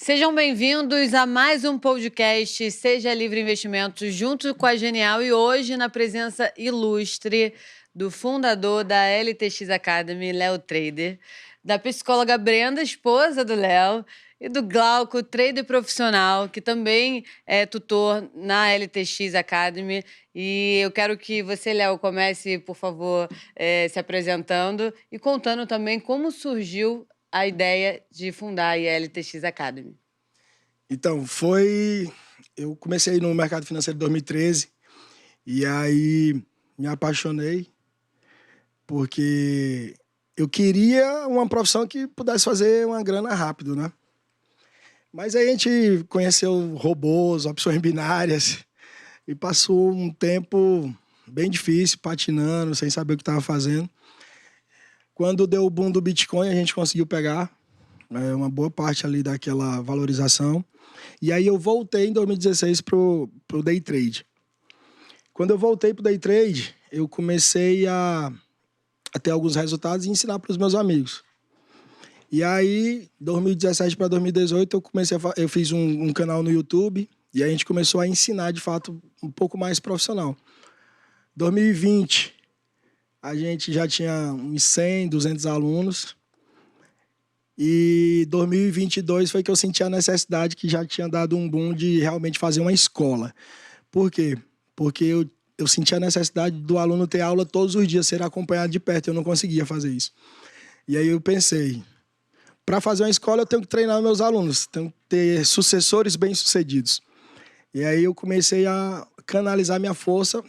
Sejam bem-vindos a mais um podcast Seja Livre Investimentos, junto com a Genial, e hoje na presença ilustre do fundador da LTX Academy, Léo Trader, da psicóloga Brenda, esposa do Léo, e do Glauco, trader profissional, que também é tutor na LTX Academy. E eu quero que você, Léo, comece, por favor, se apresentando e contando também como surgiu a ideia de fundar a LTX Academy. Então, eu comecei no mercado financeiro em 2013 e aí me apaixonei porque eu queria uma profissão que pudesse fazer uma grana rápido, né? Mas aí a gente conheceu robôs, opções binárias e passou um tempo bem difícil, patinando, sem saber o que estava fazendo. Quando deu o boom do Bitcoin, a gente conseguiu pegar uma boa parte ali daquela valorização. E aí eu voltei em 2016 pro day trade. Quando eu voltei pro day trade, eu comecei a ter alguns resultados e ensinar para os meus amigos. E aí, 2017 para 2018, eu fiz um canal no YouTube e a gente começou a ensinar, de fato, um pouco mais profissional. 2020, a gente já tinha uns 100, 200 alunos. E 2022 foi que eu senti a necessidade, que já tinha dado um boom, de realmente fazer uma escola. Por quê? Porque eu senti a necessidade do aluno ter aula todos os dias, ser acompanhado de perto. Eu não conseguia fazer isso. E aí eu pensei, para fazer uma escola eu tenho que treinar meus alunos, tenho que ter sucessores bem-sucedidos. E aí eu comecei a canalizar minha força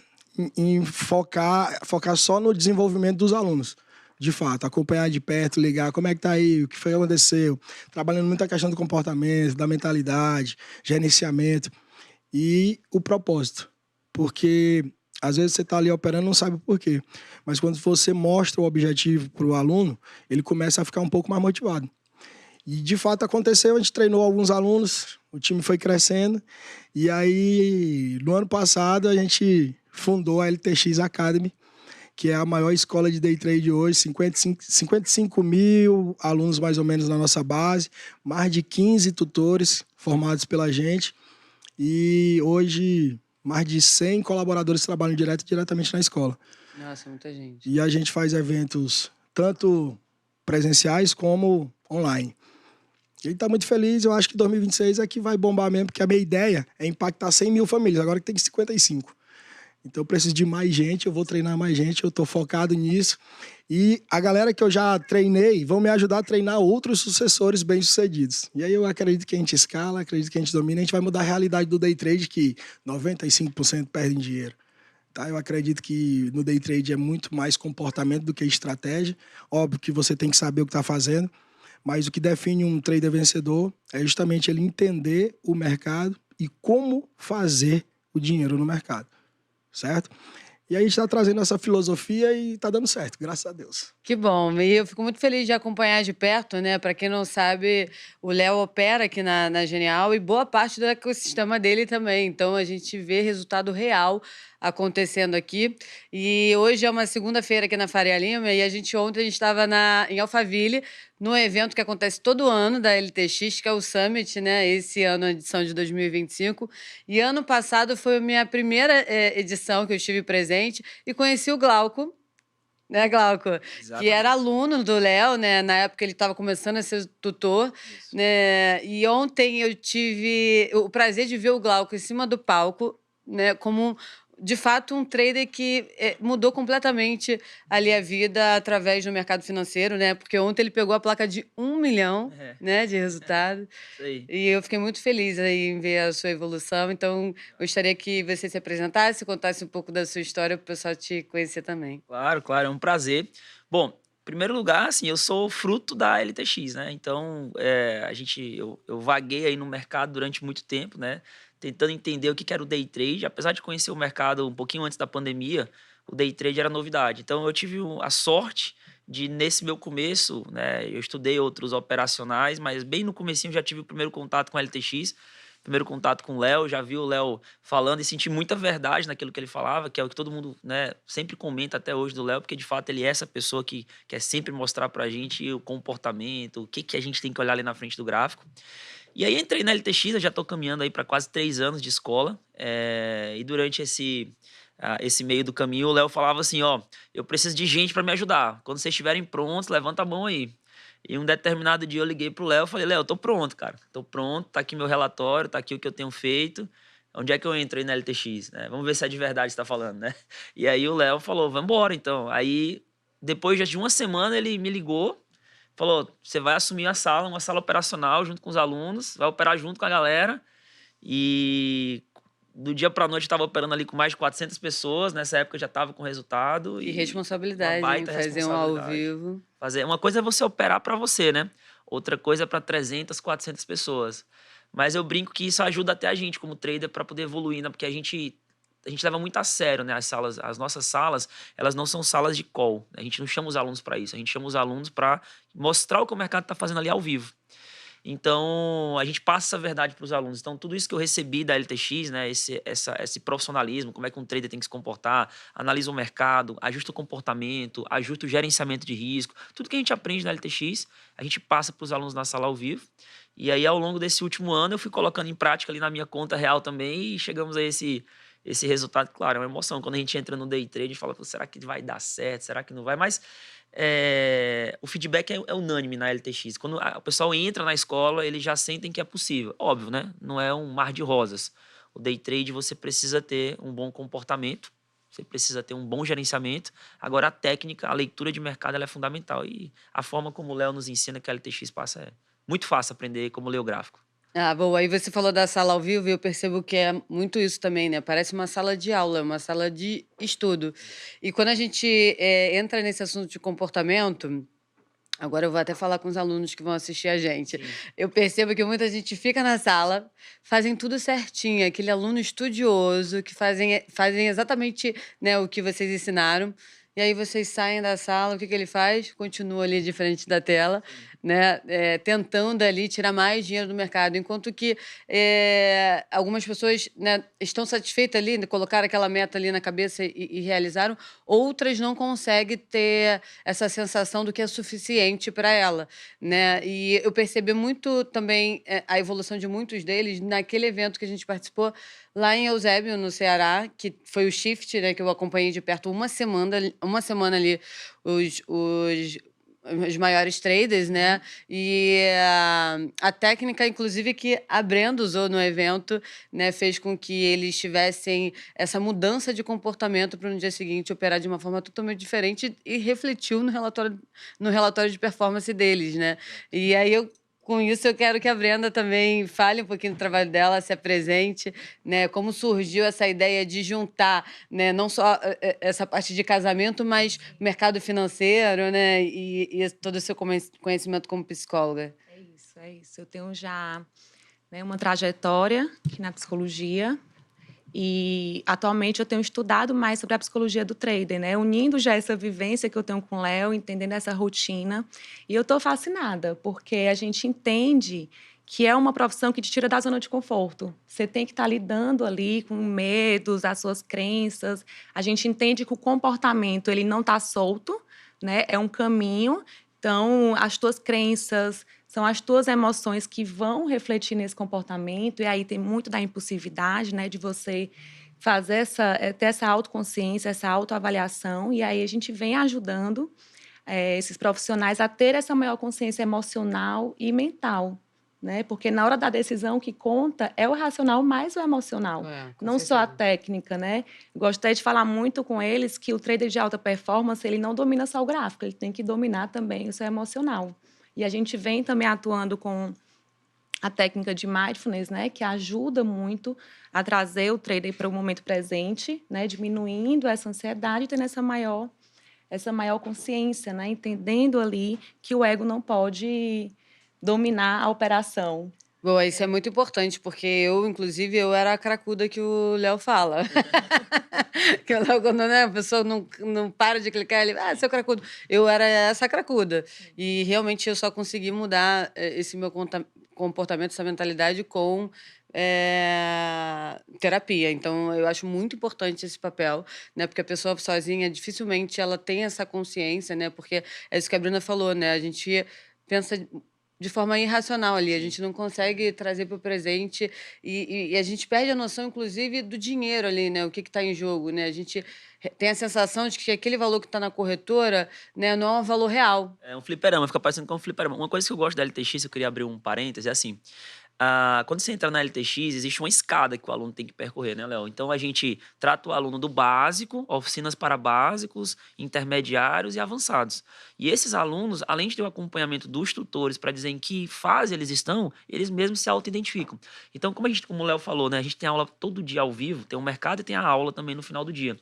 em focar só no desenvolvimento dos alunos. De fato, acompanhar de perto, ligar, como é que tá aí, o que foi que aconteceu, trabalhando muito a questão do comportamento, da mentalidade, gerenciamento e o propósito. Porque às vezes você está ali operando e não sabe o porquê, mas quando você mostra o objetivo para o aluno, ele começa a ficar um pouco mais motivado. E de fato aconteceu, a gente treinou alguns alunos, o time foi crescendo, e aí no ano passado a gente fundou a LTX Academy, que é a maior escola de day trade hoje, 55 mil alunos mais ou menos na nossa base, mais de 15 tutores formados pela gente, e hoje mais de 100 colaboradores trabalham diretamente na escola. Nossa, muita gente. E a gente faz eventos tanto presenciais como online. Ele está muito feliz, eu acho que 2026 é que vai bombar mesmo, porque a minha ideia é impactar 100 mil famílias, agora que tem 55. Então eu preciso de mais gente, eu vou treinar mais gente, eu estou focado nisso. E a galera que eu já treinei vão me ajudar a treinar outros sucessores bem-sucedidos. E aí eu acredito que a gente escala, acredito que a gente domina, a gente vai mudar a realidade do day trade, que 95% perdem dinheiro. Tá? Eu acredito que no day trade é muito mais comportamento do que estratégia. Óbvio que você tem que saber o que está fazendo, mas o que define um trader vencedor é justamente ele entender o mercado e como fazer o dinheiro no mercado. Certo? E aí a gente está trazendo essa filosofia e está dando certo, graças a Deus. Que bom, e eu fico muito feliz de acompanhar de perto, né? Para quem não sabe, o Léo opera aqui na Genial e boa parte do ecossistema dele também. Então a gente vê resultado real acontecendo aqui. E hoje é uma segunda-feira aqui na Faria Lima e ontem a gente estava em Alphaville, num evento que acontece todo ano da LTX, que é o Summit, né? Esse ano, a edição de 2025. E ano passado foi a minha primeira edição que eu estive presente e conheci o Glauco, né, Glauco? Exatamente. Que era aluno do Léo, né? Na época ele estava começando a ser tutor, Isso. né? E ontem eu tive o prazer de ver o Glauco em cima do palco, né? Como de fato um trader que mudou completamente ali a vida através do mercado financeiro, né? Porque ontem ele pegou a placa de 1 milhão, né, de resultado. Isso aí. E eu fiquei muito feliz aí em ver a sua evolução. Então, gostaria que você se apresentasse, contasse um pouco da sua história para o pessoal te conhecer também. Claro, claro, é um prazer. Bom, em primeiro lugar, assim, eu sou fruto da LTX, né? Então, eu vaguei aí no mercado durante muito tempo, né? Tentando entender o que era o day trade. Apesar de conhecer o mercado um pouquinho antes da pandemia, o day trade era novidade. Então, eu tive a sorte de, nesse meu começo, né? Eu estudei outros operacionais, mas bem no comecinho já tive o primeiro contato com a LTX. Primeiro contato com o Léo, já vi o Léo falando e senti muita verdade naquilo que ele falava, que é o que todo mundo, né, sempre comenta até hoje do Léo, porque de fato ele é essa pessoa que quer sempre mostrar pra gente o comportamento, o que a gente tem que olhar ali na frente do gráfico. E aí entrei na LTX, eu já estou caminhando aí para quase 3 anos de escola. E durante esse meio do caminho, o Léo falava assim, ó, eu preciso de gente para me ajudar. Quando vocês estiverem prontos, levanta a mão aí. E um determinado dia eu liguei pro Léo e falei, Léo, eu tô pronto, cara. Tô pronto, tá aqui meu relatório, tá aqui o que eu tenho feito. Onde é que eu entro aí na LTX, né? Vamos ver se é de verdade que você tá falando, né? E aí o Léo falou, vamos embora, então. Aí, depois de uma semana, ele me ligou, falou, você vai assumir a sala, uma sala operacional junto com os alunos, vai operar junto com a galera. E do dia para noite eu estava operando ali com mais de 400 pessoas. Nessa época eu já estava com resultado. Que E uma responsabilidade, hein? baita Fazer um ao responsabilidade. vivo. Uma coisa é você operar para você, né? Outra coisa é para 300, 400 pessoas. Mas eu brinco que isso ajuda até a gente como trader para poder evoluir, né? Porque a gente leva muito a sério, né? As nossas salas, elas não são salas de call. A gente não chama os alunos para isso. A gente chama os alunos para mostrar o que o mercado está fazendo ali ao vivo. Então, a gente passa essa verdade para os alunos. Então, tudo isso que eu recebi da LTX, né, esse profissionalismo, como é que um trader tem que se comportar, analisa o mercado, ajusta o comportamento, ajusta o gerenciamento de risco, tudo que a gente aprende na LTX, a gente passa para os alunos na sala ao vivo. E aí, ao longo desse último ano, eu fui colocando em prática ali na minha conta real também e chegamos a esse resultado. Claro, é uma emoção. Quando a gente entra no day trade, a gente fala, será que vai dar certo? Será que não vai? Mas o feedback é unânime na LTX. Quando o pessoal entra na escola, eles já sentem que é possível. Óbvio, né? Não é um mar de rosas. O day trade você precisa ter um bom comportamento, você precisa ter um bom gerenciamento. Agora, a técnica, a leitura de mercado, ela é fundamental. E a forma como o Léo nos ensina que a LTX passa é muito fácil aprender como ler o gráfico. Ah, boa. Aí você falou da sala ao vivo e eu percebo que é muito isso também, né? Parece uma sala de aula, uma sala de estudo. E quando a gente entra nesse assunto de comportamento, agora eu vou até falar com os alunos que vão assistir a gente. Sim. Eu percebo que muita gente fica na sala, fazem tudo certinho, aquele aluno estudioso, que fazem exatamente, né, o que vocês ensinaram. E aí vocês saem da sala, o que ele faz? Continua ali de frente da tela, né, tentando ali tirar mais dinheiro do mercado. Enquanto que algumas pessoas, né, estão satisfeitas ali, colocaram aquela meta ali na cabeça e realizaram, outras não conseguem ter essa sensação do que é suficiente para ela, né? E eu percebi muito também a evolução de muitos deles naquele evento que a gente participou lá em Eusébio, no Ceará, que foi o Shift, né, que eu acompanhei de perto uma semana ali os maiores traders, né? E a técnica, inclusive, que a Brenda usou no evento, né, fez com que eles tivessem essa mudança de comportamento para no dia seguinte operar de uma forma totalmente diferente e refletiu no relatório de performance deles, né? E aí com isso, eu quero que a Brenda também fale um pouquinho do trabalho dela, se apresente, né? Como surgiu essa ideia de juntar, né? Não só essa parte de casamento, mas mercado financeiro, né? E todo o seu conhecimento como psicóloga. É isso, é isso. Eu tenho já, né, uma trajetória aqui na psicologia e atualmente eu tenho estudado mais sobre a psicologia do trader, né? Unindo já essa vivência que eu tenho com o Léo, entendendo essa rotina. E eu estou fascinada, porque a gente entende que é uma profissão que te tira da zona de conforto. Você tem que estar lidando ali com medos, as suas crenças. A gente entende que o comportamento ele não está solto, né? É um caminho. Então, as tuas crenças são as tuas emoções que vão refletir nesse comportamento. E aí tem muito da impulsividade, né? De você fazer ter essa autoconsciência, essa autoavaliação. E aí a gente vem ajudando esses profissionais a ter essa maior consciência emocional e mental, né? Porque na hora da decisão o que conta é o racional mais o emocional, não só a técnica, né? Gostei de falar muito com eles que o trader de alta performance ele não domina só o gráfico, ele tem que dominar também o seu emocional. E a gente vem também atuando com a técnica de mindfulness, né, que ajuda muito a trazer o trader para o momento presente, né, diminuindo essa ansiedade e tendo essa maior consciência, né, entendendo ali que o ego não pode dominar a operação. Boa, isso é muito importante, porque inclusive, eu era a cracuda que o Léo fala. Que o Léo, quando, né, a pessoa não para de clicar, ele, seu cracudo. Eu era essa cracuda. E realmente eu só consegui mudar esse meu comportamento, essa mentalidade com terapia. Então, eu acho muito importante esse papel, né? Porque a pessoa sozinha, dificilmente ela tem essa consciência, né? Porque é isso que a Bruna falou, né? A gente pensa de forma irracional ali. A gente não consegue trazer para o presente e a gente perde a noção, inclusive, do dinheiro ali, né? O que está em jogo, né? A gente tem a sensação de que aquele valor que está na corretora, né, não é um valor real. É um fliperama, fica parecendo com um fliperama. Uma coisa que eu gosto da LTX, eu queria abrir um parêntese, é assim. Quando você entra na LTX, existe uma escada que o aluno tem que percorrer, né, Léo? Então, a gente trata o aluno do básico, oficinas para básicos, intermediários e avançados. E esses alunos, além de ter o acompanhamento dos tutores para dizer em que fase eles estão, eles mesmos se auto-identificam. Então, como o Léo falou, né, a gente tem aula todo dia ao vivo, tem o mercado e tem a aula também no final do dia.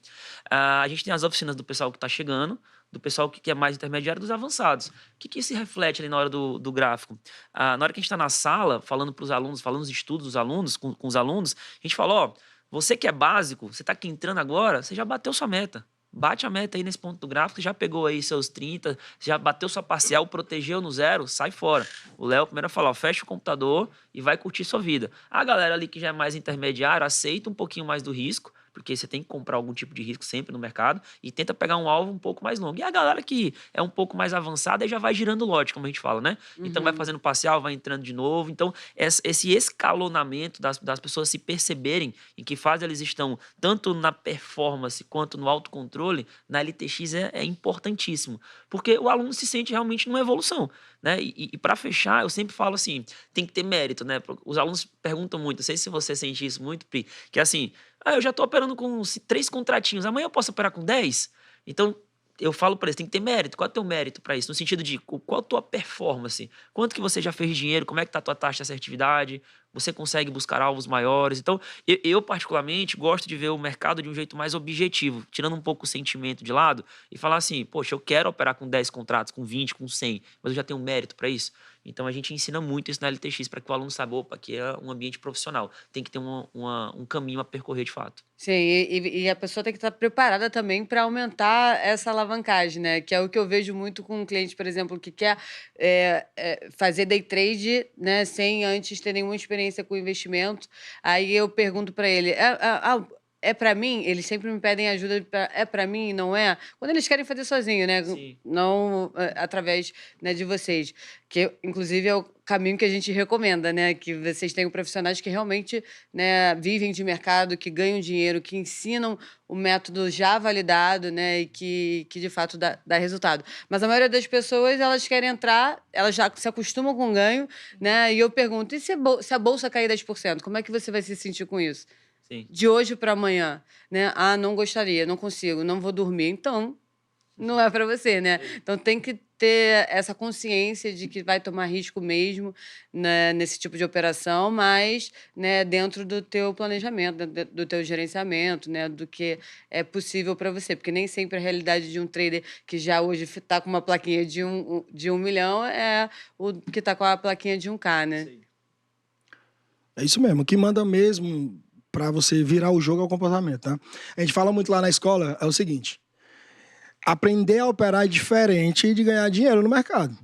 A gente tem as oficinas do pessoal que está chegando, do pessoal que é mais intermediário, dos avançados. O que se reflete ali na hora do gráfico? Na hora que a gente está na sala, falando para os alunos, falando os estudos dos alunos, com os alunos, a gente fala, ó, você que é básico, você está aqui entrando agora, você já bateu sua meta. Bate a meta aí nesse ponto do gráfico, já pegou aí seus 30, já bateu sua parcial, protegeu no zero, sai fora. O Léo primeiro falou, fecha o computador e vai curtir sua vida. A galera ali que já é mais intermediária aceita um pouquinho mais do risco, porque você tem que comprar algum tipo de risco sempre no mercado e tenta pegar um alvo um pouco mais longo. E a galera que é um pouco mais avançada aí já vai girando lote, como a gente fala, né? Então vai fazendo parcial, vai entrando de novo. Então esse escalonamento das pessoas se perceberem em que fase eles estão, tanto na performance quanto no autocontrole, na LTX é importantíssimo. Porque o aluno se sente realmente numa evolução, né? E para fechar, eu sempre falo assim, tem que ter mérito, né? Os alunos perguntam muito, não sei se você sente isso muito, Pri, que é assim, eu já estou operando com 3 contratinhos, amanhã eu posso operar com 10? Então, eu falo para eles, tem que ter mérito. Qual é o teu mérito para isso? No sentido de, qual a tua performance? Quanto que você já fez de dinheiro? Como é que está a tua taxa de assertividade? Você consegue buscar alvos maiores? Então, eu particularmente gosto de ver o mercado de um jeito mais objetivo, tirando um pouco o sentimento de lado e falar assim, poxa, eu quero operar com 10 contratos, com 20, com 100, mas eu já tenho mérito para isso. Então, a gente ensina muito isso na LTX para que o aluno saiba, opa, que é um ambiente profissional. Tem que ter um caminho a percorrer de fato. Sim, e a pessoa tem que estar preparada também para aumentar essa alavancagem, né? Que é o que eu vejo muito com um cliente, por exemplo, que quer fazer day trade, né? Sem antes ter nenhuma experiência com investimento. Aí eu pergunto para ele, é para mim? Eles sempre me pedem ajuda, é para mim, não é? Quando eles querem fazer sozinho, né? Sim. Não através, né, de vocês. Que, inclusive, é o caminho que a gente recomenda, né? Que vocês tenham profissionais que realmente, né, vivem de mercado, que ganham dinheiro, que ensinam o método já validado, né? E que de fato dá resultado. Mas a maioria das pessoas, elas querem entrar, elas já se acostumam com o ganho, né? E eu pergunto, e se a bolsa cair 10%? Como é que você vai se sentir com isso? Sim. De hoje para amanhã, né? Não gostaria, não consigo, não vou dormir. Então, não é para você, né? Então, tem que ter essa consciência de que vai tomar risco mesmo, né, nesse tipo de operação, mas, né, dentro do teu planejamento, do teu gerenciamento, né, do que é possível para você. Porque nem sempre a realidade de um trader que já hoje está com uma plaquinha de 1 milhão é o que está com a plaquinha de 1K, né? Sim. É isso mesmo. O que manda mesmo para você virar o jogo é o comportamento, tá? A gente fala muito lá na escola, é o seguinte: aprender a operar é diferente de ganhar dinheiro no mercado.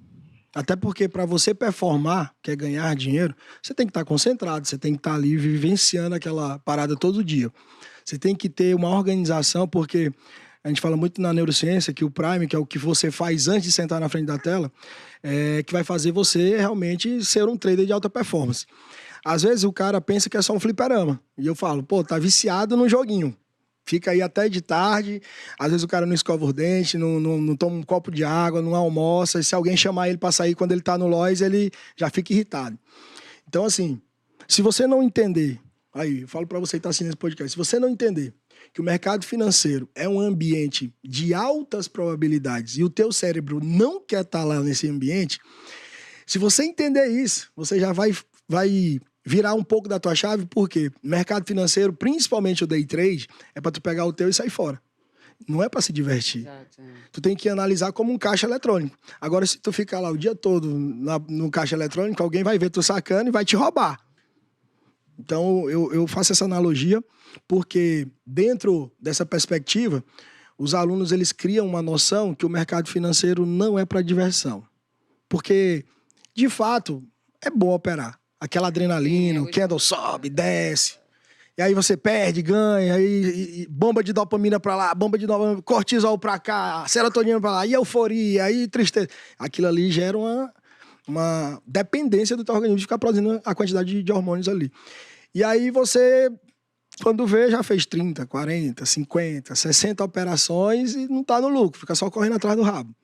Até porque para você performar, que é ganhar dinheiro, você tem que estar concentrado, você tem que estar ali vivenciando aquela parada todo dia. Você tem que ter uma organização, porque a gente fala muito na neurociência que o Prime, que é o que você faz antes de sentar na frente da tela, que vai fazer você realmente ser um trader de alta performance. Às vezes o cara pensa que é só um fliperama. E eu falo, pô, tá viciado no joguinho. Fica aí até de tarde, às vezes o cara não escova os dentes, não toma um copo de água, não almoça, e se alguém chamar ele para sair quando ele tá no Lois, ele já fica irritado. Então, assim, se você não entender, aí, eu falo para você que tá assistindo esse podcast, se você não entender que o mercado financeiro é um ambiente de altas probabilidades e o teu cérebro não quer estar lá nesse ambiente, se você entender isso, você já vai virar um pouco da tua chave, porque mercado financeiro, principalmente o day trade, é para tu pegar o teu e sair fora. Não é para se divertir. Exato. Tu tem que analisar como um caixa eletrônico. Agora, se tu ficar lá o dia todo no caixa eletrônico, alguém vai ver tu sacando e vai te roubar. Então, eu faço essa analogia porque dentro dessa perspectiva, os alunos eles criam uma noção que o mercado financeiro não é para diversão. Porque, de fato, é bom operar. Aquela adrenalina, o candle sobe, desce. E aí você perde, ganha, aí bomba de dopamina pra lá, bomba de dopamina, cortisol pra cá, serotonina pra lá, e euforia, aí tristeza. Aquilo ali gera uma uma dependência do teu organismo de ficar produzindo a quantidade de hormônios ali. E aí você, quando vê, já fez 30, 40, 50, 60 operações e não tá no lucro, fica só correndo atrás do rabo.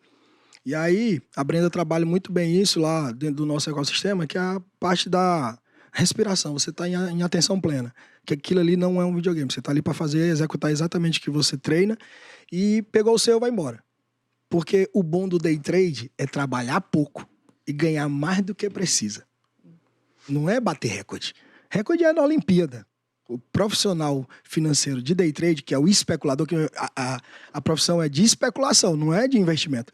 E aí, a Brenda trabalha muito bem isso lá dentro do nosso ecossistema, que é a parte da respiração. Você está em atenção plena. Que aquilo ali não é um videogame. Você está ali para executar exatamente o que você treina e pegou o seu, vai embora. Porque o bom do day trade é trabalhar pouco e ganhar mais do que precisa. Não é bater recorde. Recorde é na Olimpíada. O profissional financeiro de day trade, que é o especulador, que a profissão é de especulação, não é de investimento.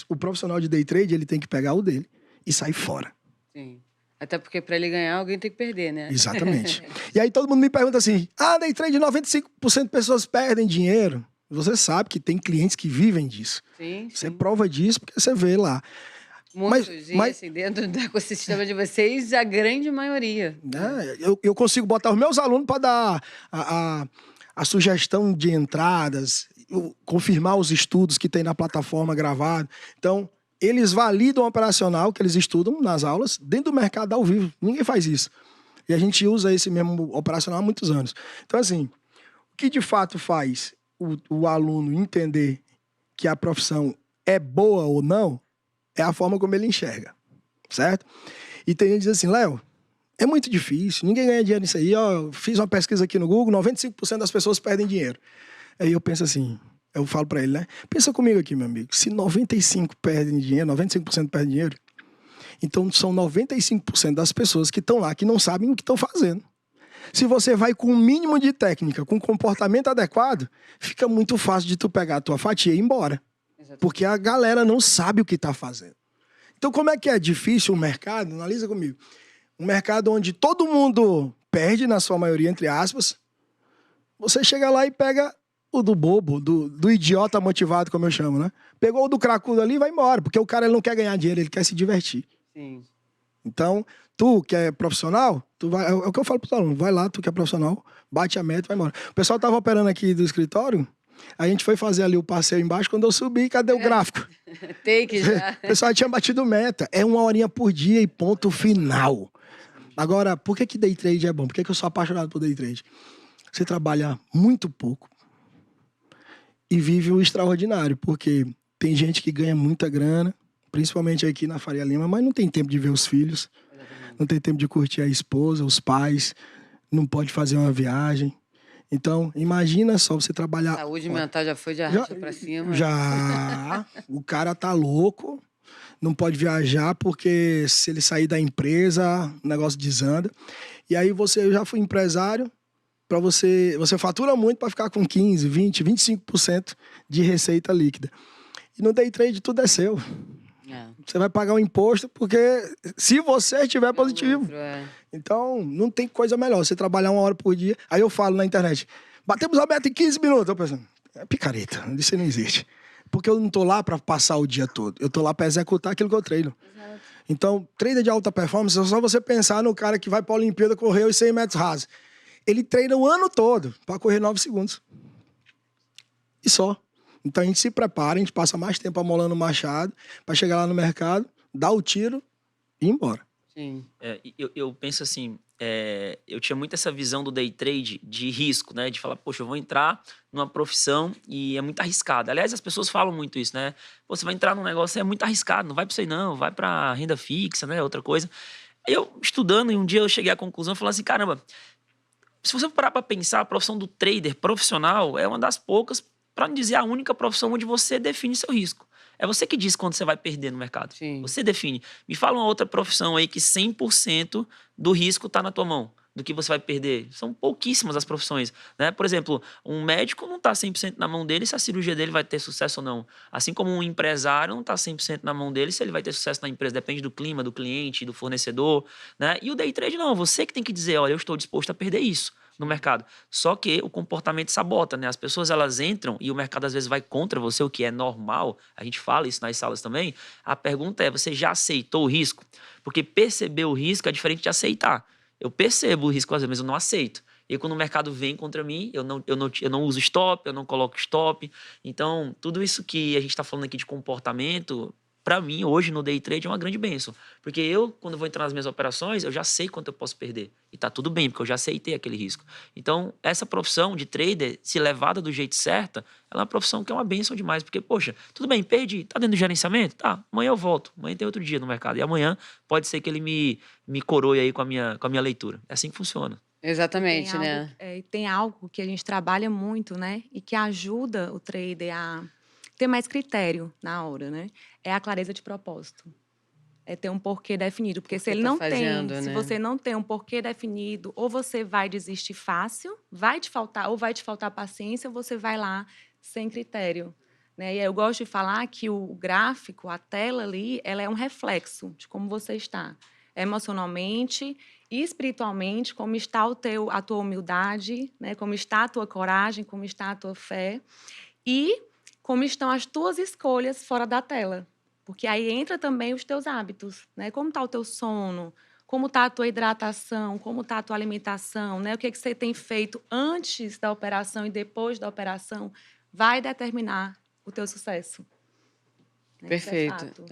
O profissional de day trade, ele tem que pegar o dele e sair fora. Sim. Até porque para ele ganhar, alguém tem que perder, né? Exatamente. E aí todo mundo me pergunta assim, day trade 95% de pessoas perdem dinheiro. Você sabe que tem clientes que vivem disso. Sim, Você sim. prova disso porque você vê lá. Muitos, assim, dentro do ecossistema de vocês, a grande maioria. Eu consigo botar os meus alunos para dar a sugestão de entradas, confirmar os estudos que tem na plataforma gravado. Então, eles validam o operacional que eles estudam nas aulas dentro do mercado ao vivo. Ninguém faz isso. E a gente usa esse mesmo operacional há muitos anos. Então, assim, o que de fato faz o aluno entender que a profissão é boa ou não é a forma como ele enxerga, certo? E tem gente que diz assim, Léo, é muito difícil, ninguém ganha dinheiro nisso aí. Eu fiz uma pesquisa aqui no Google, 95% das pessoas perdem dinheiro. Aí eu penso assim, eu falo pra ele, né? Pensa comigo aqui, meu amigo. Se 95% perdem dinheiro, 95% perdem dinheiro, então são 95% das pessoas que estão lá que não sabem o que estão fazendo. Se você vai com o mínimo de técnica, com comportamento adequado, fica muito fácil de tu pegar a tua fatia e ir embora. Exatamente. Porque a galera não sabe o que está fazendo. Então, como é que é difícil o mercado? Analisa comigo. Um mercado onde todo mundo perde, na sua maioria, entre aspas. Você chega lá e pega o do bobo, do idiota motivado, como eu chamo, né? Pegou o do cracudo ali e vai embora. Porque o cara ele não quer ganhar dinheiro, ele quer se divertir. Sim. Então, tu que é profissional, tu vai, é o que eu falo para os alunos. Vai lá, tu que é profissional, bate a meta e vai embora. O pessoal tava operando aqui do escritório, a gente foi fazer ali o passeio embaixo, quando eu subi, cadê o gráfico? Take já. O pessoal tinha batido meta. É 1 horinha por dia e ponto final. Agora, por que day trade é bom? Por que eu sou apaixonado por day trade? Você trabalha muito pouco e vive o extraordinário, porque tem gente que ganha muita grana, principalmente aqui na Faria Lima, mas não tem tempo de ver os filhos, não tem tempo de curtir a esposa, os pais, não pode fazer uma viagem. Então, imagina só você trabalhar... Saúde mental já foi de arracha pra cima. Já. O cara tá louco, não pode viajar porque se ele sair da empresa, o negócio desanda. E aí eu já fui empresário, para você fatura muito para ficar com 15, 20, 25% de receita líquida. E no day trade tudo é seu. Você vai pagar o imposto porque se você estiver positivo. Então, não tem coisa melhor. Você trabalhar 1 hora por dia. Aí eu falo na internet, batemos a meta em 15 minutos. Eu penso, é picareta, isso não existe. Porque eu não tô lá para passar o dia todo. Eu tô lá para executar aquilo que eu treino. Exato. Então, trader de alta performance é só você pensar no cara que vai para a Olimpíada correr os 100 metros rasos. Ele treina o ano todo para correr 9 segundos. E só. Então a gente se prepara, a gente passa mais tempo amolando o machado para chegar lá no mercado, dar o tiro e ir embora. Sim. Eu penso assim, eu tinha muito essa visão do day trade de risco, né? De falar, poxa, eu vou entrar numa profissão e é muito arriscado. Aliás, as pessoas falam muito isso, né? Pô, você vai entrar num negócio, é muito arriscado, não vai para isso aí não, vai para renda fixa, né? Outra coisa. Aí eu, estudando, e um dia eu cheguei à conclusão, falando assim, caramba, se você parar para pensar, a profissão do trader profissional é uma das poucas, para não dizer a única profissão onde você define seu risco. É você que diz quando você vai perder no mercado. Sim. Você define. Me fala uma outra profissão aí que 100% do risco está na tua mão, do que você vai perder. São pouquíssimas as profissões, né? Por exemplo, um médico não está 100% na mão dele se a cirurgia dele vai ter sucesso ou não. Assim como um empresário não está 100% na mão dele se ele vai ter sucesso na empresa. Depende do clima, do cliente, do fornecedor, né? E o day trade não. Você que tem que dizer, olha, eu estou disposto a perder isso no mercado. Só que o comportamento sabota, né? As pessoas, elas entram e o mercado às vezes vai contra você, o que é normal. A gente fala isso nas salas também. A pergunta é, você já aceitou o risco? Porque perceber o risco é diferente de aceitar. Eu percebo o risco às vezes, mas eu não aceito. E quando o mercado vem contra mim, eu não uso stop, eu não coloco stop. Então, tudo isso que a gente está falando aqui de comportamento para mim, hoje, no day trade, é uma grande bênção. Porque eu, quando vou entrar nas minhas operações, eu já sei quanto eu posso perder. E tá tudo bem, porque eu já aceitei aquele risco. Então, essa profissão de trader, se levada do jeito certo, ela é uma profissão que é uma bênção demais. Porque, poxa, tudo bem, perdi, tá dentro do gerenciamento? Tá, amanhã eu volto. Amanhã tem outro dia no mercado. E amanhã pode ser que ele me coroe aí com a minha leitura. É assim que funciona. Exatamente, Tem né? tem algo que a gente trabalha muito, né? E que ajuda o trader a ter mais critério na hora, né? É a clareza de propósito. É ter um porquê definido. Porque se ele tá não fazendo, tem, se né? você não tem um porquê definido, ou você vai desistir fácil, vai te faltar paciência, ou você vai lá sem critério. Né? E eu gosto de falar que o gráfico, a tela ali, ela é um reflexo de como você está. Emocionalmente e espiritualmente, como está a tua humildade, né? Como está a tua coragem, como está a tua fé. E como estão as tuas escolhas fora da tela. Porque aí entra também os teus hábitos, né? Como está o teu sono, como está a tua hidratação, como está a tua alimentação, né? O que você tem feito antes da operação e depois da operação vai determinar o teu sucesso. Né? Isso é Perfeito. fato.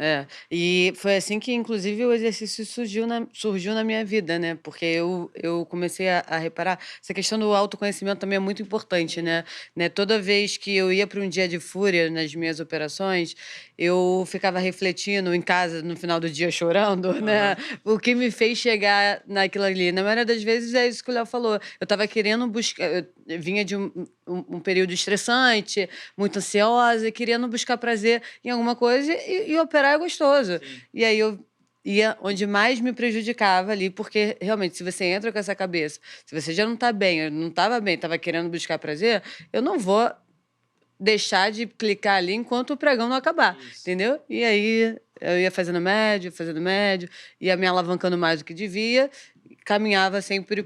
E foi assim que, inclusive, o exercício surgiu na minha vida, né? Porque eu comecei a reparar, essa questão do autoconhecimento também é muito importante, né? Toda vez que eu ia para um dia de fúria nas minhas operações, eu ficava refletindo em casa no final do dia chorando, né? O que me fez chegar naquilo ali. Na maioria das vezes é isso que o Léo falou. Eu estava querendo buscar, eu vinha de um período estressante, muito ansiosa, querendo buscar prazer em alguma coisa e operar é gostoso. Sim. E aí eu ia onde mais me prejudicava ali, porque realmente, se você entra com essa cabeça, se você já não tá bem, eu não estava bem, estava querendo buscar prazer, eu não vou deixar de clicar ali enquanto o pregão não acabar, Isso. entendeu? E aí eu ia fazendo médio, ia me alavancando mais do que devia, caminhava sempre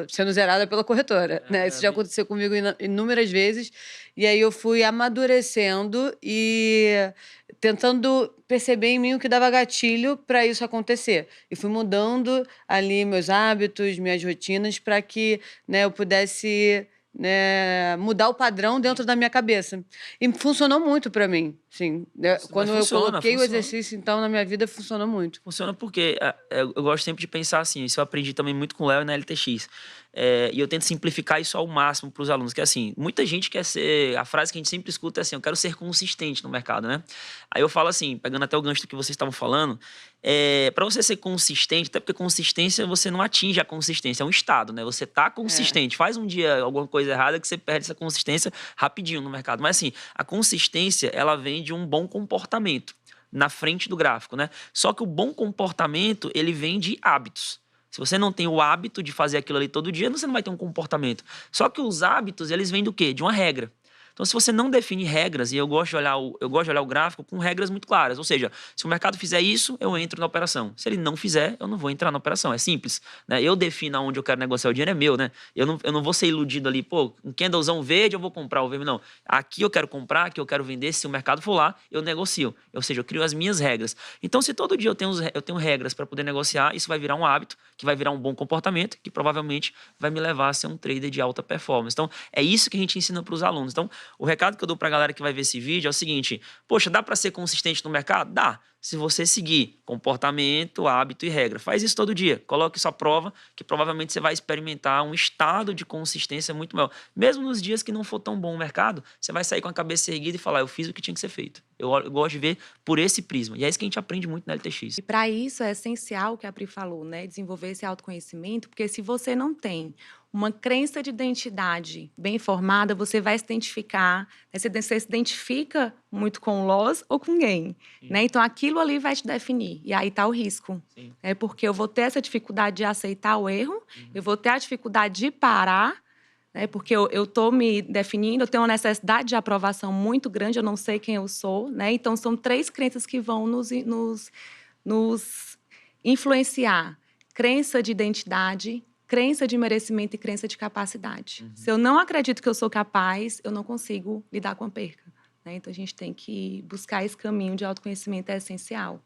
sendo zerada pela corretora, né? Isso já aconteceu comigo inúmeras vezes, e aí eu fui amadurecendo e tentando perceber em mim o que dava gatilho para isso acontecer. E fui mudando ali meus hábitos, minhas rotinas, para que, né, eu pudesse, né, mudar o padrão dentro da minha cabeça. E funcionou muito para mim, sim. Quando eu coloquei o exercício, então, na minha vida, funcionou muito. Funciona porque eu gosto sempre de pensar assim, isso eu aprendi também muito com o Léo e na LTX. E eu tento simplificar isso ao máximo para os alunos, que assim, muita gente quer ser, a frase que a gente sempre escuta é assim, eu quero ser consistente no mercado, né? Aí eu falo assim, pegando até o gancho do que vocês estavam falando, para você ser consistente, até porque consistência, você não atinge a consistência, é um estado, né? Você tá consistente, faz um dia alguma coisa errada que você perde essa consistência rapidinho no mercado. Mas assim, a consistência, ela vem de um bom comportamento na frente do gráfico, né? Só que o bom comportamento, ele vem de hábitos. Se você não tem o hábito de fazer aquilo ali todo dia, você não vai ter um comportamento. Só que os hábitos, eles vêm do quê? De uma regra. Então, se você não define regras, e eu gosto de olhar o gráfico com regras muito claras, ou seja, se o mercado fizer isso, eu entro na operação. Se ele não fizer, eu não vou entrar na operação. É simples, né? Eu defino aonde eu quero negociar, o dinheiro é meu, né? Eu não vou ser iludido ali, pô, um candlezão verde eu vou comprar o verde. Não, aqui eu quero comprar, aqui eu quero vender, se o mercado for lá, eu negocio. Ou seja, eu crio as minhas regras. Então, se todo dia eu tenho regras para poder negociar, isso vai virar um hábito, que vai virar um bom comportamento, que provavelmente vai me levar a ser um trader de alta performance. Então, é isso que a gente ensina para os alunos. Então, o recado que eu dou para a galera que vai ver esse vídeo é o seguinte: poxa, dá para ser consistente no mercado? Dá. Se você seguir comportamento, hábito e regra. Faz isso todo dia. Coloque isso à prova, que provavelmente você vai experimentar um estado de consistência muito maior. Mesmo nos dias que não for tão bom o mercado, você vai sair com a cabeça erguida e falar, eu fiz o que tinha que ser feito. Eu gosto de ver por esse prisma. E é isso que a gente aprende muito na LTX. E para isso é essencial o que a Pri falou, né? Desenvolver esse autoconhecimento, porque se você não tem uma crença de identidade bem formada, você vai se identificar, né? Você se identifica muito com loss ou com gain, né? Então, aquilo ali vai te definir. E aí está o risco. Sim. Porque eu vou ter essa dificuldade de aceitar o erro, eu vou ter a dificuldade de parar, né? Porque eu estou me definindo, eu tenho uma necessidade de aprovação muito grande, eu não sei quem eu sou, né? Então, são 3 crenças que vão nos influenciar. Crença de identidade, crença de merecimento e crença de capacidade. Se eu não acredito que eu sou capaz, eu não consigo lidar com a perca, né? Então, a gente tem que buscar esse caminho de autoconhecimento, é essencial.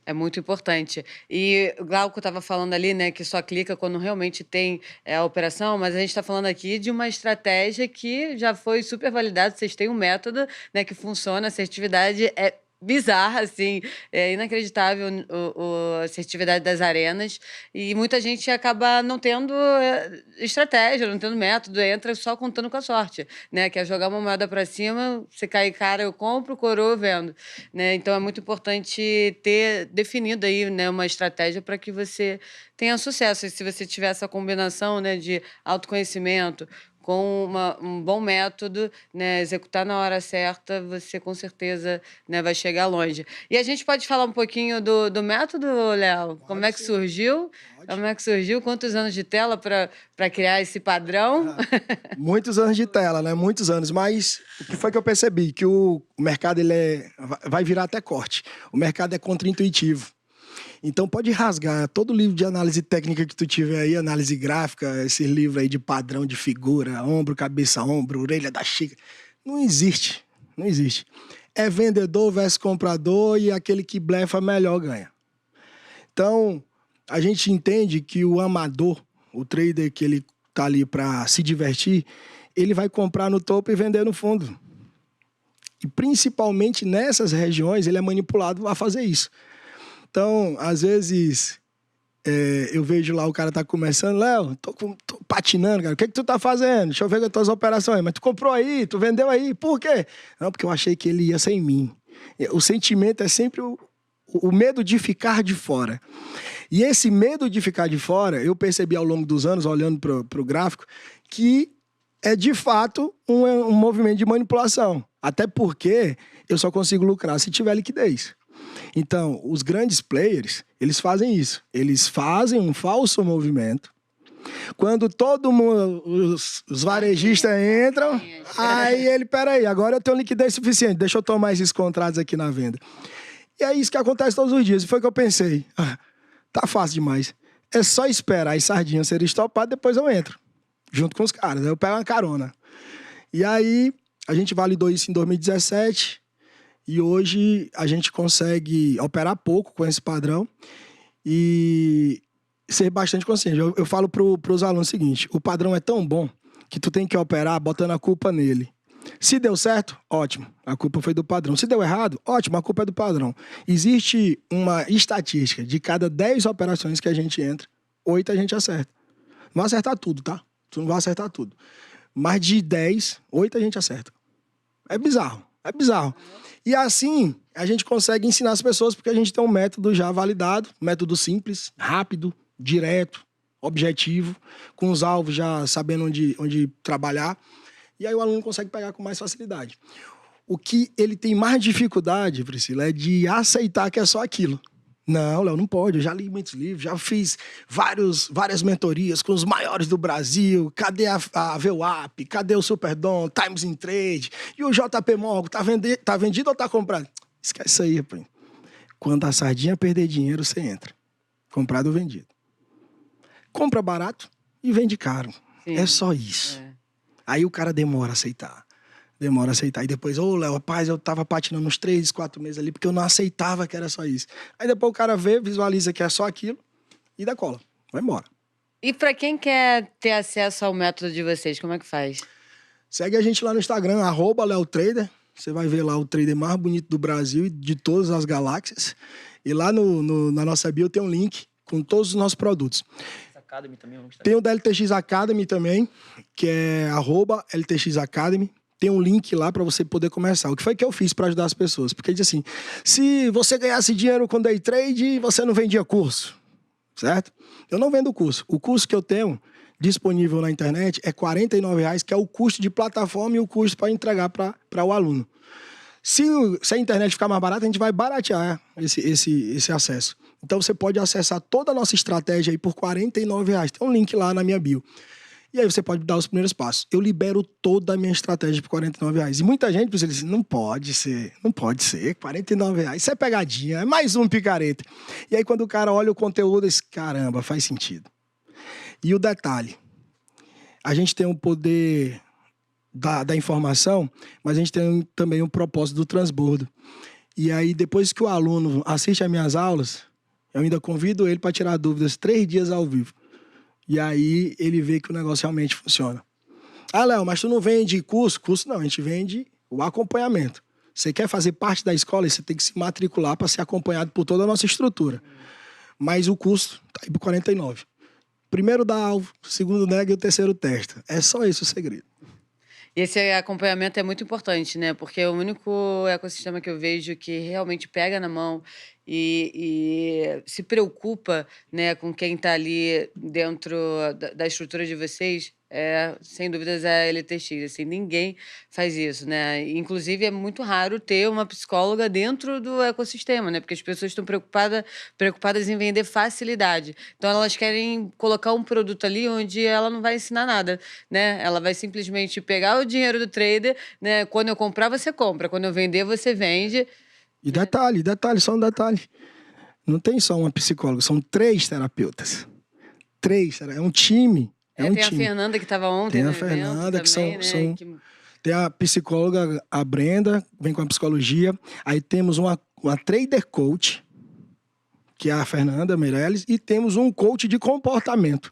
É muito importante. E o Glauco estava falando ali, né, que só clica quando realmente tem a operação, mas a gente está falando aqui de uma estratégia que já foi super validada. Vocês têm um método, né, que funciona, a assertividade é bizarra, assim, é inacreditável a assertividade das arenas e muita gente acaba não tendo estratégia, não tendo método, entra só contando com a sorte, né? Quer jogar uma moeda para cima, você cai cara, eu compro, coroa, eu vendo, né? Então é muito importante ter definido aí, né, uma estratégia para que você tenha sucesso. E se você tiver essa combinação, né, de autoconhecimento com um bom método, né, executar na hora certa, você com certeza, né, vai chegar longe. E a gente pode falar um pouquinho do método, Léo? Como é que surgiu? Como é que surgiu? Quantos anos de tela para criar esse padrão? Muitos anos de tela, né? Muitos anos. Mas o que foi que eu percebi? Que o mercado ele vai virar até corte. O mercado é contraintuitivo. Então pode rasgar todo livro de análise técnica que tu tiver aí, análise gráfica, esse livro aí de padrão de figura, ombro, cabeça, ombro, orelha da xícara. Não existe. Não existe. É vendedor versus comprador e aquele que blefa melhor ganha. Então, a gente entende que o amador, o trader que ele tá ali para se divertir, ele vai comprar no topo e vender no fundo. E principalmente nessas regiões, ele é manipulado a fazer isso. Então, às vezes, eu vejo lá o cara tá começando, Léo, tô patinando, cara, o que tu tá fazendo? Deixa eu ver as tuas operações. Mas tu comprou aí, tu vendeu aí, por quê? Não, porque eu achei que ele ia sem mim. O sentimento é sempre o medo de ficar de fora. E esse medo de ficar de fora, eu percebi ao longo dos anos, olhando pro gráfico, que é de fato um movimento de manipulação. Até porque eu só consigo lucrar se tiver liquidez. Então, os grandes players, eles fazem isso. Eles fazem um falso movimento. Quando todo mundo, os varejistas entram, aí ele, peraí, agora eu tenho liquidez suficiente, deixa eu tomar esses contratos aqui na venda. E é isso que acontece todos os dias. E foi que eu pensei, tá fácil demais. É só esperar as sardinhas serem estopadas, depois eu entro, junto com os caras. Aí eu pego uma carona. E aí, a gente validou isso em 2017... E hoje a gente consegue operar pouco com esse padrão e ser bastante consciente. Eu falo para os alunos o seguinte, o padrão é tão bom que tu tem que operar botando a culpa nele. Se deu certo, ótimo, a culpa foi do padrão. Se deu errado, ótimo, a culpa é do padrão. Existe uma estatística, de cada 10 operações que a gente entra, 8 a gente acerta. Não vai acertar tudo, tá? Tu não vai acertar tudo. Mas de 10, 8 a gente acerta. É bizarro, é bizarro. E assim, a gente consegue ensinar as pessoas porque a gente tem um método já validado, método simples, rápido, direto, objetivo, com os alvos já sabendo onde trabalhar. E aí o aluno consegue pegar com mais facilidade. O que ele tem mais dificuldade, Priscila, é de aceitar que é só aquilo. Não, Léo, não pode. Eu já li muitos livros, já fiz várias mentorias com os maiores do Brasil. Cadê a VWAP? Cadê o Superdom? Times in Trade? E o JP Morgan? Tá vendido ou tá comprado? Esquece isso aí, rapaz. Quando a sardinha perder dinheiro, você entra. Comprado ou vendido. Compra barato e vende caro. Sim. É só isso. Aí o cara demora a aceitar. E depois, Léo, rapaz, eu tava patinando uns 3, 4 meses ali, porque eu não aceitava que era só isso. Aí depois o cara vê, visualiza que é só aquilo e dá cola. Vai embora. E para quem quer ter acesso ao método de vocês, como é que faz? Segue a gente lá no Instagram, @LeoTrader. Você vai ver lá o trader mais bonito do Brasil e de todas as galáxias. E lá na nossa bio tem um link com todos os nossos produtos. Academy também, tem o da LTX Academy também, que é @LTX Academy. Tem um link lá para você poder começar. O que foi que eu fiz para ajudar as pessoas? Porque diz assim, se você ganhasse dinheiro com day trade, você não vendia curso, certo? Eu não vendo curso. O curso que eu tenho disponível na internet é R$ 49,00, que é o custo de plataforma e o custo para entregar para o aluno. Se a internet ficar mais barata, a gente vai baratear esse acesso. Então você pode acessar toda a nossa estratégia aí por R$ 49,00. Tem um link lá na minha bio. E aí você pode dar os primeiros passos. Eu libero toda a minha estratégia por R$ 49,00. E muita gente pensa assim, não pode ser, R$ 49,00. Isso é pegadinha, é mais um picareta. E aí quando o cara olha o conteúdo, diz, caramba, faz sentido. E o detalhe, a gente tem o poder da informação, mas a gente tem também o propósito do transbordo. E aí depois que o aluno assiste às minhas aulas, eu ainda convido ele para tirar dúvidas 3 dias ao vivo. E aí ele vê que o negócio realmente funciona. Ah, Léo, mas tu não vende curso? Curso não, a gente vende o acompanhamento. Você quer fazer parte da escola, você tem que se matricular para ser acompanhado por toda a nossa estrutura. Mas o custo tá aí por 49. Primeiro dá alvo, segundo nega e o terceiro testa. É só esse o segredo. E esse acompanhamento é muito importante, né? Porque é o único ecossistema que eu vejo que realmente pega na mão e se preocupa, né, com quem está ali dentro da estrutura de vocês, sem dúvidas, é a LTX. Assim, ninguém faz isso, né? Inclusive, é muito raro ter uma psicóloga dentro do ecossistema, né? Porque as pessoas estão preocupadas em vender facilidade. Então, elas querem colocar um produto ali onde ela não vai ensinar nada, né? Ela vai simplesmente pegar o dinheiro do trader, né? Quando eu comprar, você compra. Quando eu vender, você vende. E detalhe, só um detalhe. Não tem só uma psicóloga, são 3 terapeutas. 3, é um time. Tem a Fernanda que estava ontem Tem no a evento Fernanda, que também, né? Tem a psicóloga, a Brenda, vem com a psicologia. Aí temos uma trader coach, que é a Fernanda Meirelles, e temos um coach de comportamento,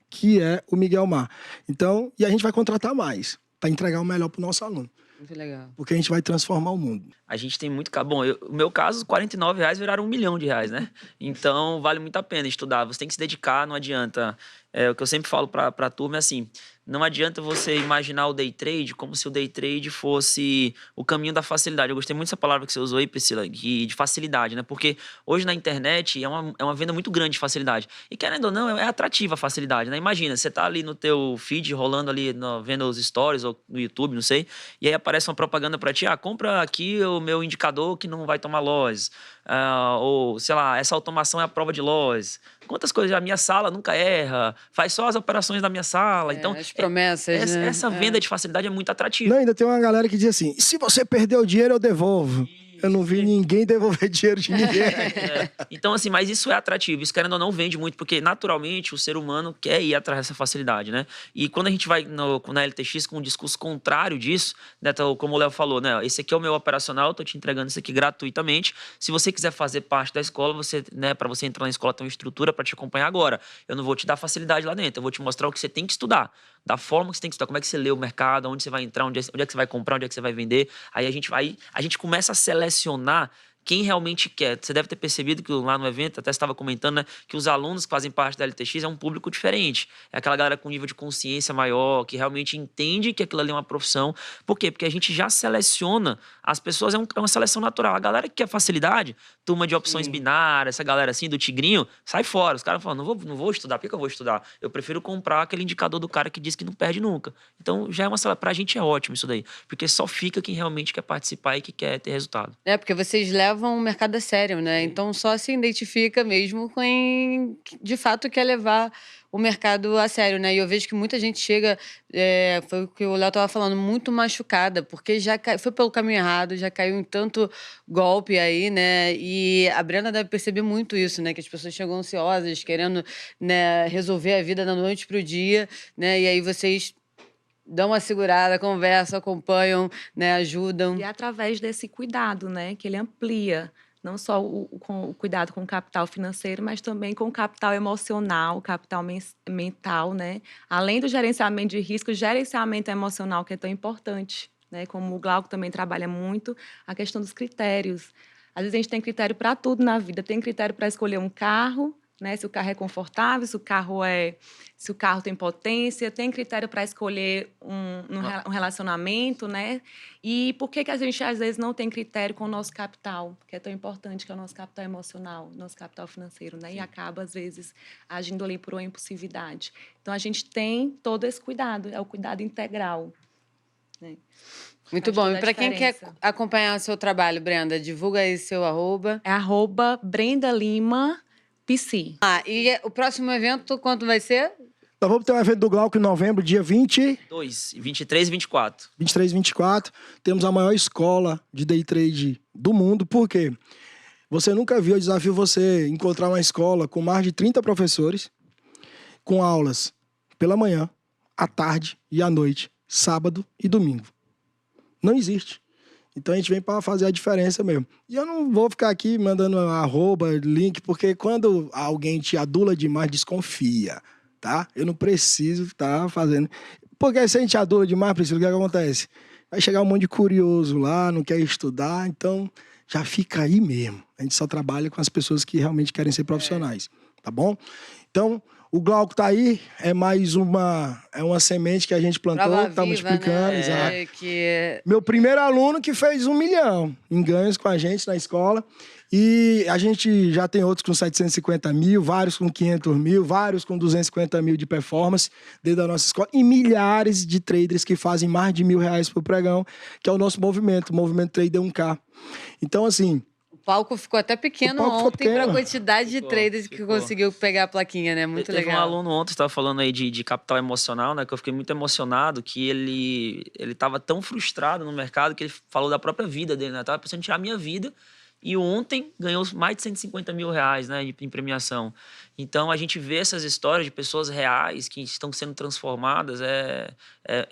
que é o Miguel Mar. Então, e a gente vai contratar mais, para entregar o melhor para o nosso aluno. Muito legal. Porque a gente vai transformar o mundo. A gente tem muito... Bom, no meu caso, R$49 viraram R$1 milhão, né? Então, vale muito a pena estudar. Você tem que se dedicar, não adianta... o que eu sempre falo para a turma é assim... Não adianta você imaginar o day trade como se o day trade fosse o caminho da facilidade. Eu gostei muito dessa palavra que você usou aí, Priscila, de facilidade, né? Porque hoje na internet é uma venda muito grande de facilidade. E querendo ou não, é atrativa a facilidade, né? Imagina, você tá ali no teu feed, rolando ali, vendo os stories ou no YouTube, não sei, e aí aparece uma propaganda para ti, compra aqui o meu indicador que não vai tomar loss. Ou, sei lá, essa automação é a prova de loss. Quantas coisas, a minha sala nunca erra, faz só as operações da minha sala. Então, as promessas, né? Essa venda de facilidade é muito atrativa. Não, ainda tem uma galera que diz assim, se você perder o dinheiro, eu devolvo. Eu não vi ninguém devolver dinheiro de ninguém. Então, assim, mas isso é atrativo. Isso, querendo ou não, vende muito, porque naturalmente o ser humano quer ir atrás dessa facilidade, né? E quando a gente vai na LTX com um discurso contrário disso, né, como o Léo falou, né? Esse aqui é o meu operacional, tô te entregando isso aqui gratuitamente. Se você quiser fazer parte da escola, né, para você entrar na escola, tem uma estrutura para te acompanhar agora. Eu não vou te dar facilidade lá dentro, eu vou te mostrar o que você tem que estudar. Da forma que você tem que estudar, como é que você lê o mercado, onde você vai entrar, onde é que você vai comprar, onde é que você vai vender. Aí a gente começa a selecionar quem realmente quer. Você deve ter percebido que lá no evento, até estava comentando, né, que os alunos que fazem parte da LTX é um público diferente. É aquela galera com nível de consciência maior, que realmente entende que aquilo ali é uma profissão. Por quê? Porque a gente já seleciona as pessoas, é uma seleção natural. A galera que quer facilidade, turma de opções binárias, essa galera assim do tigrinho, sai fora. Os caras falam, não vou estudar. Por que eu vou estudar? Eu prefiro comprar aquele indicador do cara que diz que não perde nunca. Então, já pra gente é ótimo isso daí. Porque só fica quem realmente quer participar e que quer ter resultado. Porque vocês levam o mercado a sério, né? Então só se identifica mesmo com quem de fato quer levar o mercado a sério, né? E eu vejo que muita gente chega, foi o que o Léo estava falando, muito machucada, porque já foi pelo caminho errado, já caiu em tanto golpe aí, né? E a Brenda deve perceber muito isso, né? Que as pessoas chegam ansiosas, querendo, né, resolver a vida da noite pro dia, né? E aí vocês dão uma segurada, conversam, acompanham, né, ajudam. E através desse cuidado, né, que ele amplia não só o cuidado com o capital financeiro, mas também com o capital emocional, o capital mental, né? Além do gerenciamento de risco, o gerenciamento emocional, que é tão importante, né? Como o Glauco também trabalha muito, a questão dos critérios. Às vezes a gente tem critério para tudo na vida, tem critério para escolher um carro, né? Se o carro é confortável, se o carro tem potência, tem critério para escolher um relacionamento, né? E por que a gente às vezes não tem critério com o nosso capital, que é tão importante, que é o nosso capital emocional, nosso capital financeiro, né? Sim. E acaba às vezes agindo ali por uma impulsividade. Então a gente tem todo esse cuidado, é o cuidado integral, né? Muito bom. E para quem quer acompanhar o seu trabalho, Brenda, divulga aí seu arroba. É @BrendaLima PC. E o próximo evento, quando vai ser? Nós vamos ter um evento do Glauco em novembro, dia 23 e 24. 23 e 24. Temos a maior escola de day trade do mundo. Por quê? Você nunca viu, eu desafio você encontrar uma escola com mais de 30 professores, com aulas pela manhã, à tarde e à noite, sábado e domingo. Não existe. Então a gente vem para fazer a diferença mesmo. E eu não vou ficar aqui mandando arroba, link, porque quando alguém te adula demais, desconfia, tá? Eu não preciso estar fazendo. Porque se a gente adula demais, Priscila, o que acontece? Vai chegar um monte de curioso lá, não quer estudar, então já fica aí mesmo. A gente só trabalha com as pessoas que realmente querem ser profissionais, tá bom? Então, o Glauco tá aí, é mais uma semente que a gente plantou, Prova que tá viva, multiplicando, né? exato. Que Meu primeiro aluno que fez 1 milhão em ganhos com a gente na escola. E a gente já tem outros com 750 mil, vários com 500 mil, vários com 250 mil de performance dentro da nossa escola. E milhares de traders que fazem mais de R$ 1.000 por pregão, que é o nosso movimento, o Movimento Trader 1K. Então, assim... o palco ficou até pequeno ontem para a quantidade de traders que conseguiu pegar a plaquinha, né? Muito Teve legal. um aluno ontem, estava falando aí de capital emocional, né? Que eu fiquei muito emocionado, que ele estava tão frustrado no mercado que ele falou da própria vida dele, né? Tava pensando em tirar a minha vida. E ontem ganhou mais de 150 mil reais, né, em premiação. Então, a gente vê essas histórias de pessoas reais que estão sendo transformadas, é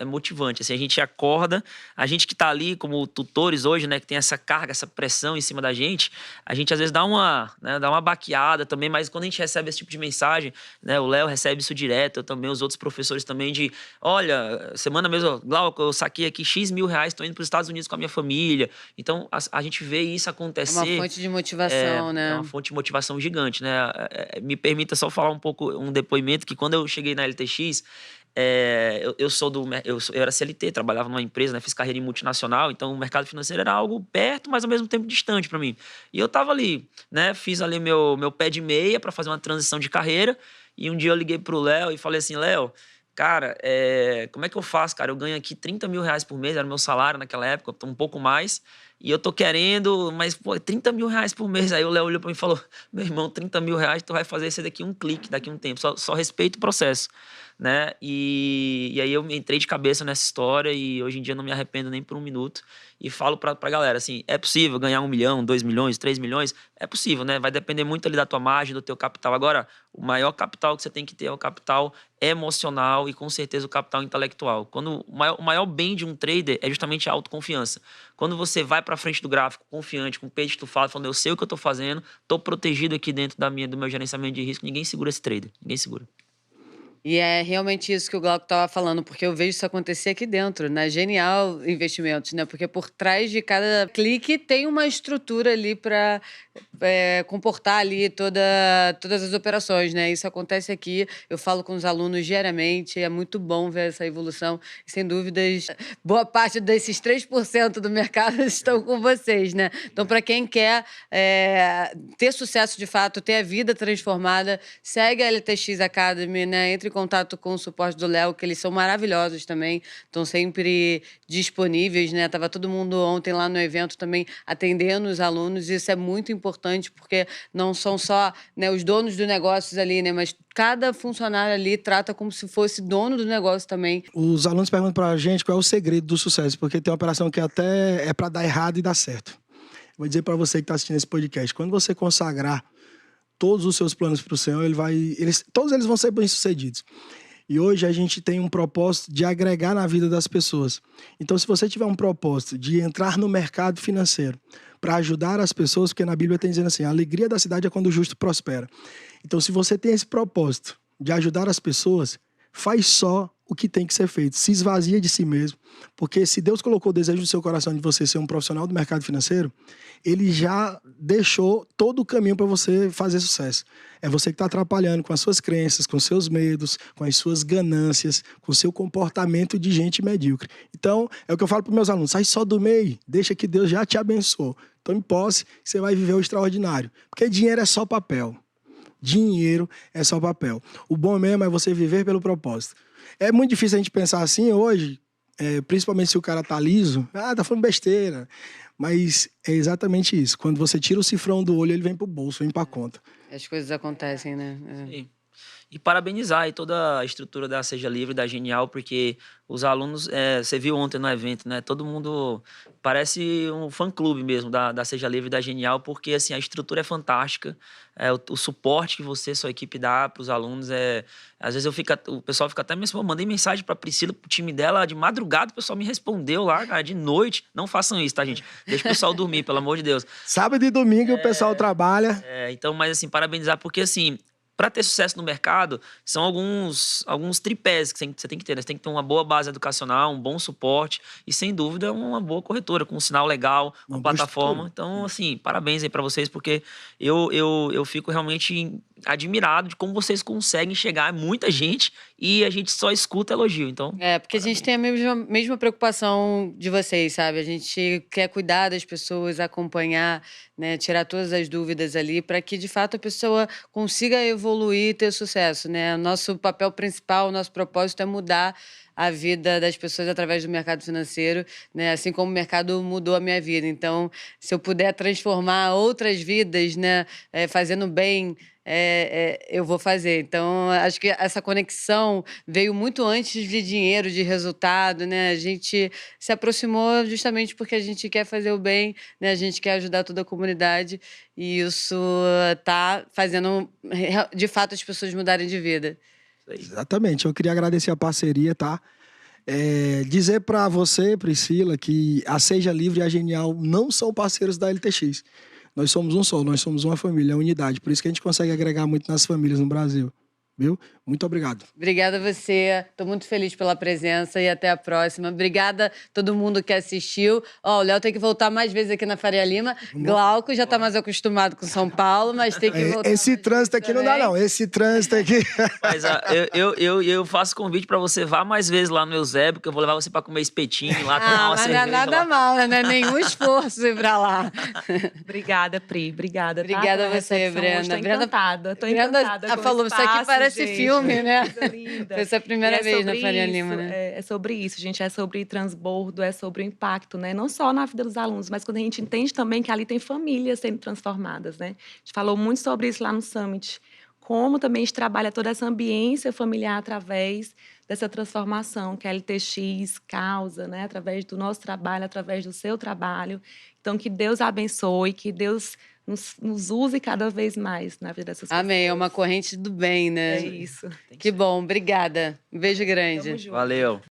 motivante. Assim, a gente acorda, a gente que está ali como tutores hoje, né, que tem essa carga, essa pressão em cima da gente, a gente às vezes dá uma baqueada também, mas quando a gente recebe esse tipo de mensagem, né, o Léo recebe isso direto, eu também, os outros professores também, de, olha, semana mesmo, Glauco, eu saquei aqui X mil reais, estou indo para os Estados Unidos com a minha família. Então, a gente vê isso acontecer. É uma fonte de motivação, né? É uma fonte de motivação gigante, né? Me permita só falar um depoimento que quando eu cheguei na LTX, eu era CLT, trabalhava numa empresa, né? Fiz carreira em multinacional, então o mercado financeiro era algo perto, mas ao mesmo tempo distante para mim. E eu tava ali, né? Fiz ali meu pé de meia para fazer uma transição de carreira, e um dia eu liguei pro Léo e falei assim, Léo, cara, como é que eu faço, cara? Eu ganho aqui 30 mil reais por mês, era o meu salário naquela época, um pouco mais, e eu tô querendo, mas, pô, 30 mil reais por mês. Aí o Léo olhou pra mim e falou, meu irmão, 30 mil reais, tu vai fazer isso daqui um clique, daqui um tempo, só respeita o processo, né? E aí eu entrei de cabeça nessa história e hoje em dia não me arrependo nem por um minuto. E falo pra galera, assim, é possível ganhar 1 milhão, 2 milhões, 3 milhões? É possível, né? Vai depender muito ali da tua margem, do teu capital. Agora, o maior capital que você tem que ter é o capital emocional e, com certeza, o capital intelectual. Quando o maior bem de um trader é justamente a autoconfiança. Quando você vai pra frente do gráfico confiante, com o peito estufado, falando, eu sei o que eu tô fazendo, tô protegido aqui dentro do meu gerenciamento de risco, ninguém segura esse trader, ninguém segura. E é realmente isso que o Glauco estava falando, porque eu vejo isso acontecer aqui dentro, na Genial Investimentos, né? Porque por trás de cada clique tem uma estrutura ali para comportar ali todas as operações, né? Isso acontece aqui, eu falo com os alunos diariamente, é muito bom ver essa evolução. E, sem dúvidas, boa parte desses 3% do mercado estão com vocês, né? Então, para quem quer ter sucesso de fato, ter a vida transformada, segue a LTX Academy, né? Entre em contato com o suporte do Léo, que eles são maravilhosos também, estão sempre disponíveis, né? Tava todo mundo ontem lá no evento também atendendo os alunos, e isso é muito importante, porque não são só, né, os donos dos negócios ali, né? Mas cada funcionário ali trata como se fosse dono do negócio também. Os alunos perguntam pra gente qual é o segredo do sucesso, porque tem uma operação que até é para dar errado e dar certo. Vou dizer para você que está assistindo esse podcast, quando você consagrar todos os seus planos para o Senhor, todos eles vão ser bem-sucedidos. E hoje a gente tem um propósito de agregar na vida das pessoas. Então, se você tiver um propósito de entrar no mercado financeiro para ajudar as pessoas, porque na Bíblia tem dizendo assim, a alegria da cidade é quando o justo prospera. Então, se você tem esse propósito de ajudar as pessoas, faz só o que tem que ser feito. Se esvazia de si mesmo. Porque se Deus colocou o desejo no seu coração de você ser um profissional do mercado financeiro, ele já deixou todo o caminho para você fazer sucesso. É você que está atrapalhando com as suas crenças, com seus medos, com as suas ganâncias, com o seu comportamento de gente medíocre. Então, é o que eu falo para meus alunos, sai só do meio, deixa que Deus já te abençoou. Tome posse, você vai viver o extraordinário. Porque dinheiro é só papel. Dinheiro é só papel. O bom mesmo é você viver pelo propósito. É muito difícil a gente pensar assim hoje, principalmente se o cara tá liso. Tá falando besteira. Mas é exatamente isso. Quando você tira o cifrão do olho, ele vem pro bolso, vem pra conta. As coisas acontecem, né? Sim. E parabenizar aí toda a estrutura da Seja Livre, da Genial, porque os alunos, você viu ontem no evento, né? Todo mundo parece um fã-clube mesmo da Seja Livre, da Genial, porque assim, a estrutura é fantástica, o suporte que você, sua equipe dá para os alunos às vezes o pessoal fica até mesmo, mandei mensagem para Priscila, pro time dela, de madrugada, o pessoal me respondeu lá, cara, de noite. Não façam isso, tá, gente? Deixa o pessoal dormir, pelo amor de Deus. Sábado e domingo o pessoal trabalha. Então, mas assim, parabenizar, porque assim, para ter sucesso no mercado, são alguns tripés que você tem que ter, né? Você tem que ter uma boa base educacional, um bom suporte e, sem dúvida, uma boa corretora, com um sinal legal, uma plataforma. Então, assim, parabéns aí para vocês, porque eu fico realmente admirado de como vocês conseguem chegar a muita gente e a gente só escuta elogio. Então, Porque a gente tem a mesma preocupação de vocês, sabe? A gente quer cuidar das pessoas, acompanhar, né? Tirar todas as dúvidas ali para que, de fato, a pessoa consiga evoluir e ter sucesso, né? Nosso papel principal, nosso propósito é mudar a vida das pessoas através do mercado financeiro, né? Assim como o mercado mudou a minha vida. Então, se eu puder transformar outras vidas, né? Fazendo bem, eu vou fazer. Então, acho que essa conexão veio muito antes de dinheiro, de resultado, né? A gente se aproximou justamente porque a gente quer fazer o bem, né? A gente quer ajudar toda a comunidade e isso tá fazendo, de fato, as pessoas mudarem de vida. Exatamente. Eu queria agradecer a parceria, tá? Dizer para você, Priscila, que a Seja Livre e a Genial não são parceiros da LTX. Nós somos um só, nós somos uma família, uma unidade. Por isso que a gente consegue agregar muito nas famílias no Brasil. Viu? Muito obrigado. Obrigada a você. Estou muito feliz pela presença e até a próxima. Obrigada a todo mundo que assistiu. O Léo tem que voltar mais vezes aqui na Faria Lima. Glauco já está mais acostumado com São Paulo, mas tem que voltar. Esse trânsito aqui também. Não dá, não. Esse trânsito aqui. Mas eu faço convite para você vá mais vezes lá no Eusébio, que eu vou levar você para comer espetinho lá, tomar uma cerveja. Não é nada mal, não é nenhum esforço ir para lá. Obrigada, Pri. Obrigada. Obrigada a você, Brenda. Estou encantada. Estou encantada. Ela falou, isso aqui parece filme, né? Foi essa primeira vez na Faria Lima, né? É sobre isso, gente. É sobre transbordo, é sobre o impacto, né? Não só na vida dos alunos, mas quando a gente entende também que ali tem famílias sendo transformadas, né? A gente falou muito sobre isso lá no Summit. Como também a gente trabalha toda essa ambiência familiar através dessa transformação que a LTX causa, né? Através do nosso trabalho, através do seu trabalho. Então, que Deus abençoe, que Deus nos use cada vez mais na vida dessas pessoas. Amém. É uma corrente do bem, né? É isso. Que bom. Obrigada. Um beijo grande. Valeu.